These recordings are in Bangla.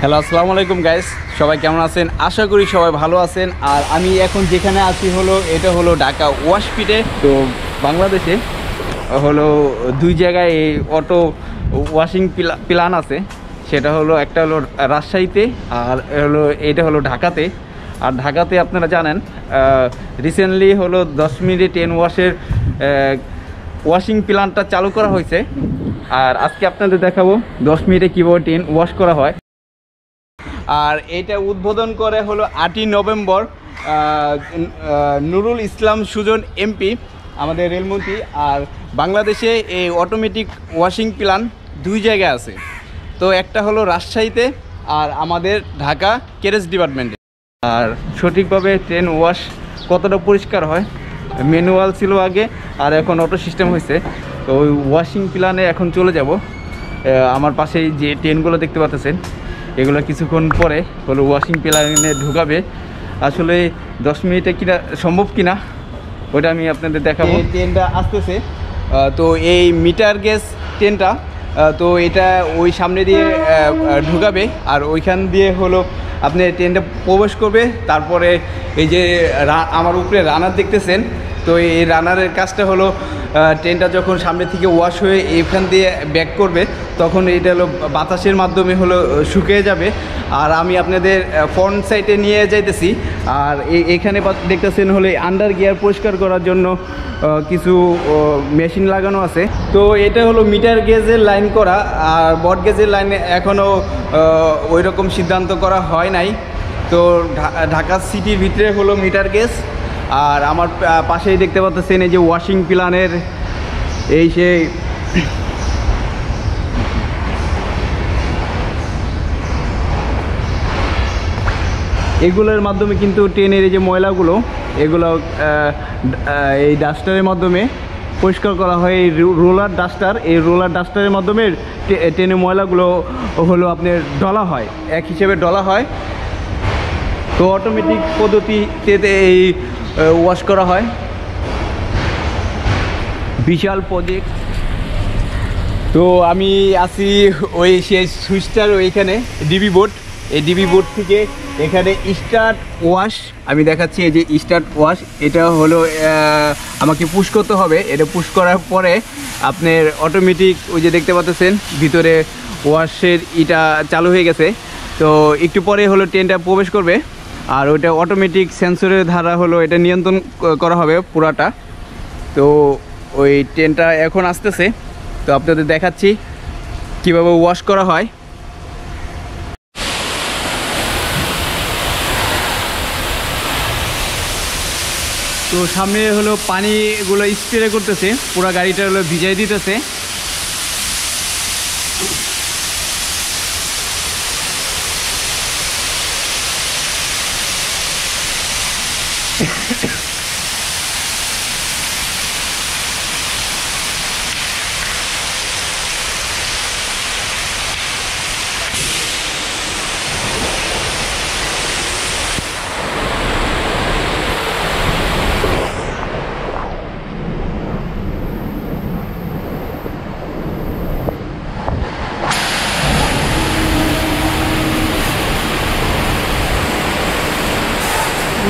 হ্যালো, আসসালামু আলাইকুম গাইস। সবাই কেমন আছেন? আশা করি সবাই ভালো আছেন। আর আমি এখন যেখানে আছি এটা হলো ঢাকা ওয়াশপিটে। তো বাংলাদেশে হলো দুই জায়গায় এই অটো ওয়াশিং প্ল্যান আছে। সেটা হলো একটা হলো রাজশাহীতে, আর এটা হলো ঢাকাতে। আর ঢাকাতে আপনারা জানেন রিসেন্টলি হলো 10 মিনিটে 10 ওয়াশের ওয়াশিং প্ল্যানটা চালু করা হয়েছে। আর আজকে আপনাদের দেখাবো 10 মিনিটে কীভাবে 10 ওয়াশ করা হয়। আর এটা উদ্বোধন করে হলো 8ই নভেম্বর নুরুল ইসলাম সুজন এমপি, আমাদের রেলমন্ত্রী। আর বাংলাদেশে এই অটোমেটিক ওয়াশিং প্ল্যান দুই জায়গায় আছে। তো একটা হলো রাজশাহীতে আর আমাদের ঢাকা ক্যারেজ ডিপার্টমেন্টে। আর সঠিকভাবে ট্রেন ওয়াশ কতটা পরিষ্কার হয়, ম্যানুয়াল ছিল আগে, আর এখন অটো সিস্টেম হয়েছে। তো ওই ওয়াশিং প্ল্যানে এখন চলে যাব। আমার পাশেই যে ট্রেনগুলো দেখতে পাচ্ছেন, এগুলো কিছুক্ষণ পরে হলো ওয়াশিং প্ল্যানে ঢুকাবে। আসলে 10 মিনিটে কিনা সম্ভব কিনা ওটা আমি আপনাদের দেখাবো। ট্রেনটা আসতেছে। তো এই মিটার গেজ ট্রেনটা, তো এটা ওই সামনে দিয়ে ঢুকাবে। আর ওইখান দিয়ে হলো আপনি ট্রেনটা প্রবেশ করবে। তারপরে এই যে আমার উপরে রানার দেখতেছেন, তো এই রানারের কাজটা হলো ট্রেনটা যখন সামনে থেকে ওয়াশ হয়ে এখান দিয়ে ব্যাক করবে, তখন এটা হলো বাতাসের মাধ্যমে হলো শুকিয়ে যাবে। আর আমি আপনাদের ফ্রন্ট সাইডে নিয়ে যাইতেছি। আর এখানে দেখতেছেন হলে আন্ডার গিয়ার পরিষ্কার করার জন্য কিছু মেশিন লাগানো আছে। তো এটা হলো মিটার গেজের লাইন করা, আর বট গেজের লাইনে এখনও ওই রকম সিদ্ধান্ত করা হয় নাই। তো ঢাকা সিটির ভিতরে হলো মিটার গেজ। আর আমার পাশেই দেখতে পাচ্ছেন এই যে ওয়াশিং প্ল্যানের এই সেই এগুলোর মাধ্যমে কিন্তু ট্রেনের এই যে ময়লাগুলো, এগুলো এই ডাস্টারের মাধ্যমে পরিষ্কার করা হয়। এই রোলার ডাস্টার, এই রোলার ডাস্টারের মাধ্যমে ট্রেনের ময়লাগুলো হলো আপনার ডলা হয়, এক হিসেবে ডলা হয়। তো অটোমেটিক পদ্ধতিতে এই ওয়াশ করা হয়। বিশাল প্রজেক্ট। তো আমি আছি ওই সেই সুইচটার ওইখানে ডিবি বোর্ড, এই ডিবি বোর্ড থেকে এখানে স্টার্ট ওয়াশ আমি দেখাচ্ছি। এই যে স্টার্ট ওয়াশ, এটা হলো আমাকে পুশ করতে হবে। এটা পুশ করার পরে আপনার অটোমেটিক ওই যে দেখতে পাচ্ছেন ভিতরে ওয়াশের ইটা চালু হয়ে গেছে। তো একটু পরে হলো ট্রেনটা প্রবেশ করবে। আর ওইটা অটোমেটিক সেন্সরের দ্বারা হলো এটা নিয়ন্ত্রণ করা হবে পুরাটা। তো ওই ট্রেনটা এখন আসতেছে, তো আপনাদের দেখাচ্ছি কিভাবে ওয়াশ করা হয়। তো সামনে হলো পানিগুলো স্প্রে করতেছে, পুরো গাড়িটা হলো ভিজাই দিতেছে।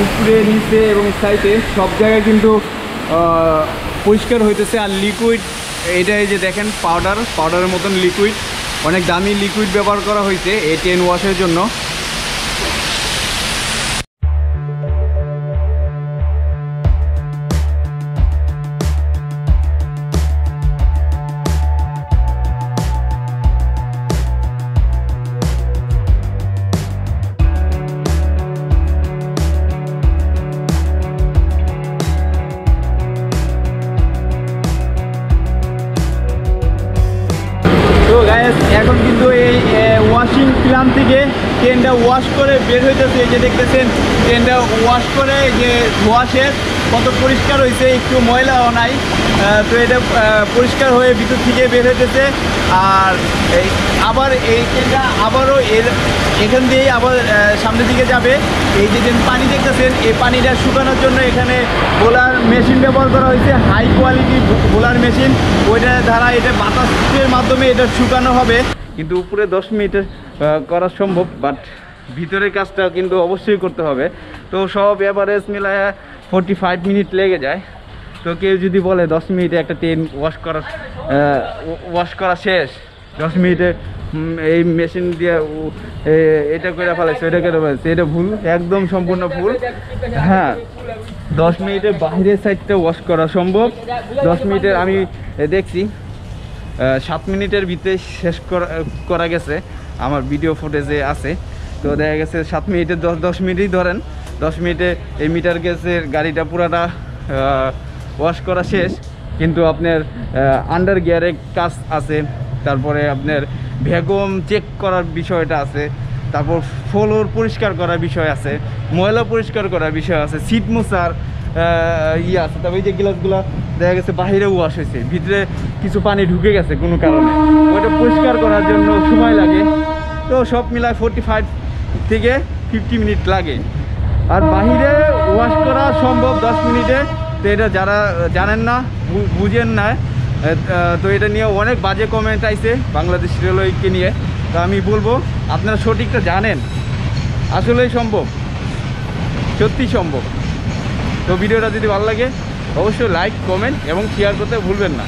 উপরে নিচে এবং সাইডে সব জায়গায় কিন্তু পরিষ্কার হইতেছে। আর লিকুইড, এটাই যে দেখেন পাউডারের মতন লিকুইড, অনেক দামি লিকুইড ব্যবহার করা হয়েছে এই 10 ওয়াশের জন্য। এখন কিন্তু এই ওয়াশিং প্ল্যান থেকে ট্রেনটা ওয়াশ করে বের হইতেছে। এই যে দেখতেছেন ট্রেনটা ওয়াশ করে যে ওয়াশের কত পরিষ্কার হয়েছে, একটু ময়লাও নাই। তো এটা পরিষ্কার হয়ে ভিতর থেকে বের হইতেছে। আর আবার এই ট্রেনটা আবারও এখান দিয়েই আবার সামনের দিকে যাবে। এই যে পানি দেখতেছেন, এই পানিটা শুকানোর জন্য এখানে বোলার মেশিন ব্যবহার করা হয়েছে, হাই কোয়ালিটি বোলার মেশিন। ওইটার দ্বারা এটা বাতাসের মাধ্যমে এটা শুকানো হবে। কিন্তু উপরে 10 মিনিটের করা সম্ভব, বাট ভিতরের কাজটা কিন্তু অবশ্যই করতে হবে। তো সব এভারেজ মিলায় 45 মিনিট লেগে যায়। তো কেউ যদি বলে 10 মিনিটে একটা ট্রেন ওয়াশ করা শেষ, 10 মিনিটে এই মেশিন দিয়ে এটা করে ফেলেছে, এটা করে ফেলেছে, এটা ভুল, একদম সম্পূর্ণ ভুল। হ্যাঁ, 10 মিনিটে বাইরের সাইডটা ওয়াশ করা সম্ভব। 10 মিনিটের আমি দেখছি 7 মিনিটের ভিতরে শেষ করা গেছে, আমার ভিডিও ফুটেজে আছে। তো দেখা গেছে 7 মিনিটে 10 মিনিটই ধরেন, 10 মিনিটে এই মিটার গ্যাসের গাড়িটা পুরাটা ওয়াশ করা শেষ। কিন্তু আপনার আন্ডার গিয়ারে কাজ আছে, তারপরে আপনার ভ্যাকুয়াম চেক করার বিষয়টা আছে, তারপর ফ্লোর পরিষ্কার করার বিষয় আছে, ময়লা পরিষ্কার করার বিষয় আছে, সিট মোছার আছে। তবে এই যে গ্লাসগুলো দেখা গেছে বাইরে ওয়াশ হয়েছে, ভিতরে কিছু পানি ঢুকে গেছে কোনো কারণে, ওইটা পরিষ্কার করার জন্য সময় লাগে। তো সব মিলায় 45 থেকে 50 মিনিট লাগে। আর বাহিরে ওয়াশ করা সম্ভব 10 মিনিটে। তো এটা যারা জানেন না, বুঝেন না, তো এটা নিয়ে অনেক বাজে কমেন্ট আইছে বাংলাদেশ রেলওয়েকে নিয়ে। তো আমি বলবো আপনারা সঠিকটা জানেন, আসলেই সম্ভব, সত্যি সম্ভব। তো ভিডিওটা যদি ভালো লাগে অবশ্যই লাইক, কমেন্ট এবং শেয়ার করতে ভুলবেন না।